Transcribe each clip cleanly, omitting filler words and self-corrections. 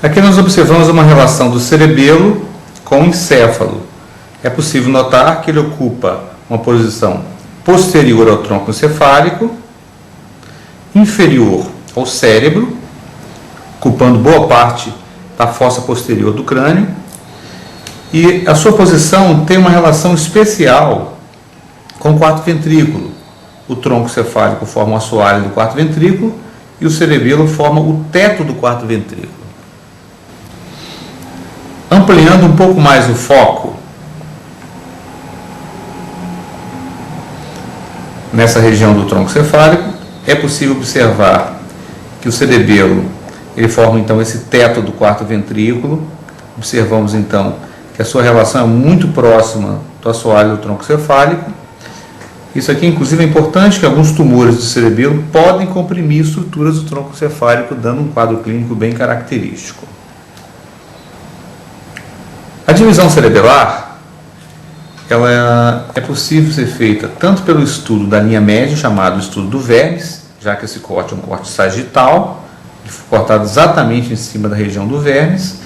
Aqui nós observamos uma relação do cerebelo com o encéfalo. É possível notar que ele ocupa uma posição posterior ao tronco encefálico, inferior ao cérebro, ocupando boa parte da fossa posterior do crânio, e a sua posição tem uma relação especial com o quarto ventrículo. O tronco cefálico forma o assoalho do quarto ventrículo e o cerebelo forma o teto do quarto ventrículo. Ampliando um pouco mais o foco, nessa região do tronco cefálico, é possível observar que o cerebelo ele forma então esse teto do quarto ventrículo. Observamos então que a sua relação é muito próxima do assoalho do tronco cefálico. Isso aqui, inclusive, é importante que alguns tumores do cerebelo podem comprimir estruturas do tronco cefálico, dando um quadro clínico bem característico. A divisão cerebelar ela é possível ser feita tanto pelo estudo da linha média, chamado estudo do vermes, já que esse corte é um corte sagital, cortado exatamente em cima da região do vermes.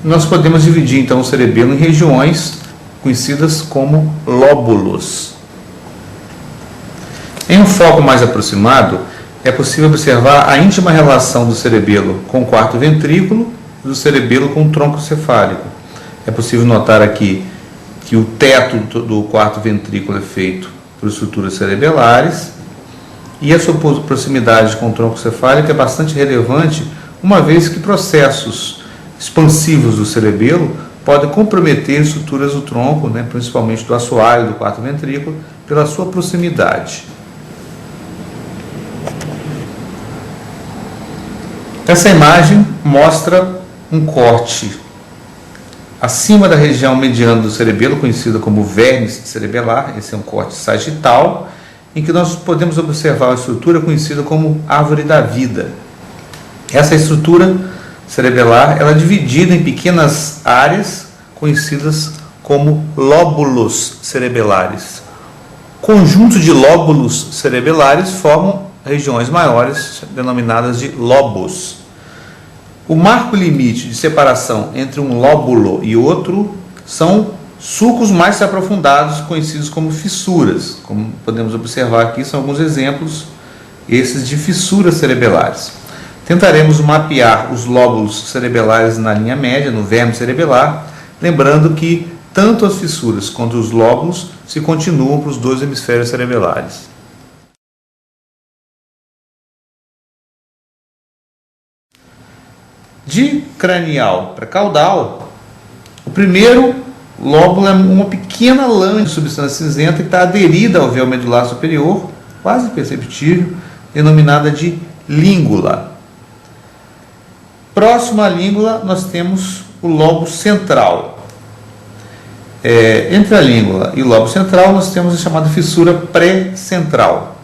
E nós podemos dividir então o cerebelo em regiões conhecidas como lóbulos. Em um foco mais aproximado, é possível observar a íntima relação do cerebelo com o quarto ventrículo e do cerebelo com o tronco cefálico. É possível notar aqui que o teto do quarto ventrículo é feito por estruturas cerebelares e a sua proximidade com o tronco cefálico é bastante relevante, uma vez que processos expansivos do cerebelo podem comprometer estruturas do tronco, principalmente do assoalho do quarto ventrículo, pela sua proximidade. Essa imagem mostra um corte acima da região mediana do cerebelo, conhecida como vermes cerebelar. Esse é um corte sagital, em que nós podemos observar a estrutura conhecida como árvore da vida. Essa estrutura cerebelar ela é dividida em pequenas áreas conhecidas como lóbulos cerebelares. Conjuntos de lóbulos cerebelares formam regiões maiores, denominadas de lobos. O marco limite de separação entre um lóbulo e outro são sulcos mais aprofundados, conhecidos como fissuras. Como podemos observar aqui, são alguns exemplos, esses de fissuras cerebelares. Tentaremos mapear os lóbulos cerebelares na linha média, no verme cerebelar, lembrando que tanto as fissuras quanto os lóbulos se continuam para os dois hemisférios cerebelares. De cranial para caudal, o primeiro lóbulo é uma pequena lã de substância cinzenta que está aderida ao véu medular superior, quase imperceptível, denominada de língula. Próximo à língula, nós temos o lobo central. Entre a língula e o lobo central, nós temos a chamada fissura pré-central.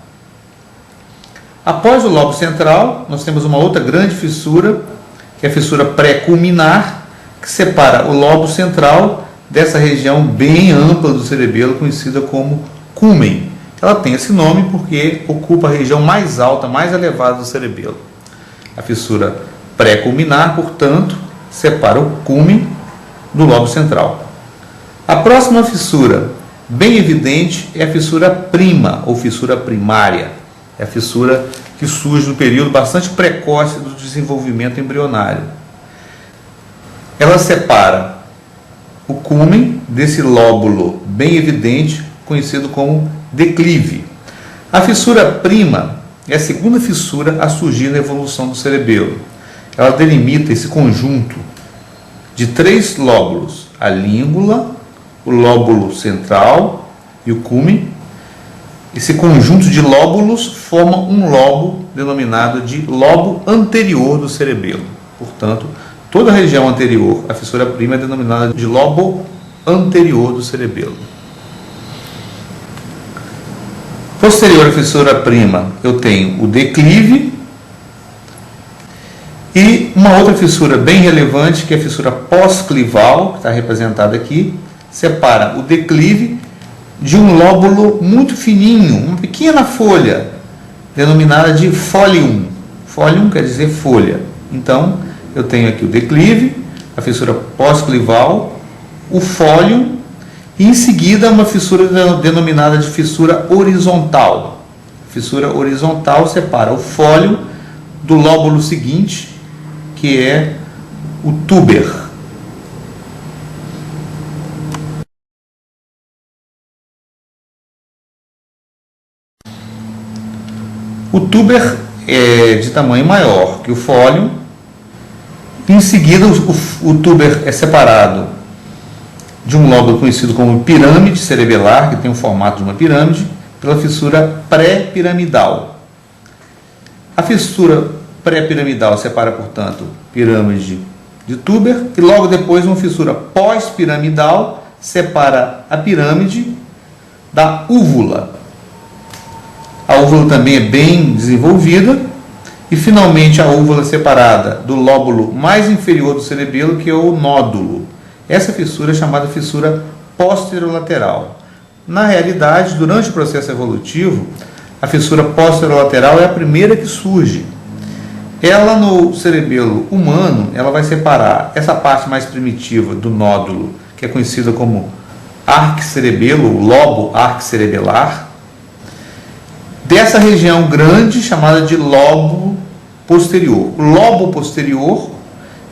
Após o lobo central, nós temos uma outra grande fissura, que é a fissura pré-culminar, que separa o lobo central dessa região bem ampla do cerebelo, conhecida como cúmen. Ela tem esse nome porque ocupa a região mais alta, mais elevada do cerebelo. A fissura pré-culminar, portanto, separa o cúmen do lobo central. A próxima fissura, bem evidente, é a fissura prima, ou fissura primária. É a fissura que surge no período bastante precoce do desenvolvimento embrionário. Ela separa o cúmen desse lóbulo bem evidente, conhecido como declive. A fissura prima é a segunda fissura a surgir na evolução do cerebelo. Ela delimita esse conjunto de 3 lóbulos, a língula, o lóbulo central e o cúmen. Esse conjunto de lóbulos forma um lobo denominado de lobo anterior do cerebelo. Portanto, toda a região anterior, a fissura prima, é denominada de lobo anterior do cerebelo. Posterior à fissura prima, eu tenho o declive e uma outra fissura bem relevante, que é a fissura pós-clival, que está representada aqui, separa o declive de um lóbulo muito fininho, uma pequena folha, denominada de folium. Folium quer dizer folha. Então, eu tenho aqui o declive, a fissura pós-clival, o fólio e em seguida uma fissura denominada de fissura horizontal. A fissura horizontal separa o fólio do lóbulo seguinte, que é o túber. O túber é de tamanho maior que o fólio. Em seguida, o túber é separado de um lóbulo conhecido como pirâmide cerebelar, que tem o formato de uma pirâmide, pela fissura pré-piramidal. A fissura pré-piramidal separa, portanto, pirâmide de túber, e logo depois uma fissura pós-piramidal separa a pirâmide da úvula. A úvula também é bem desenvolvida e, finalmente, a úvula é separada do lóbulo mais inferior do cerebelo, que é o nódulo. Essa fissura é chamada fissura posterolateral. Na realidade, durante o processo evolutivo, a fissura posterolateral é a primeira que surge. Ela, no cerebelo humano, ela vai separar essa parte mais primitiva do nódulo, que é conhecida como arquicerebelo, o lobo arquicerebelar, dessa região grande chamada de lobo posterior. O lobo posterior,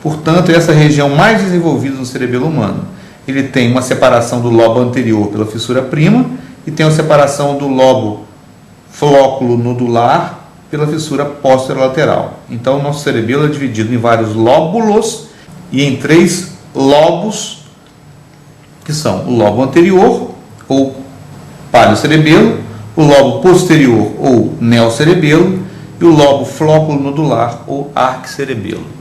portanto, é essa região mais desenvolvida no cerebelo humano. Ele tem uma separação do lobo anterior pela fissura prima e tem uma separação do lobo flóculo nodular pela fissura posterolateral. Então, o nosso cerebelo é dividido em vários lóbulos e em 3 lobos, que são o lobo anterior, ou paliocerebelo, o lobo posterior, ou neocerebelo, e o lobo flóculo nodular, ou arquicerebelo.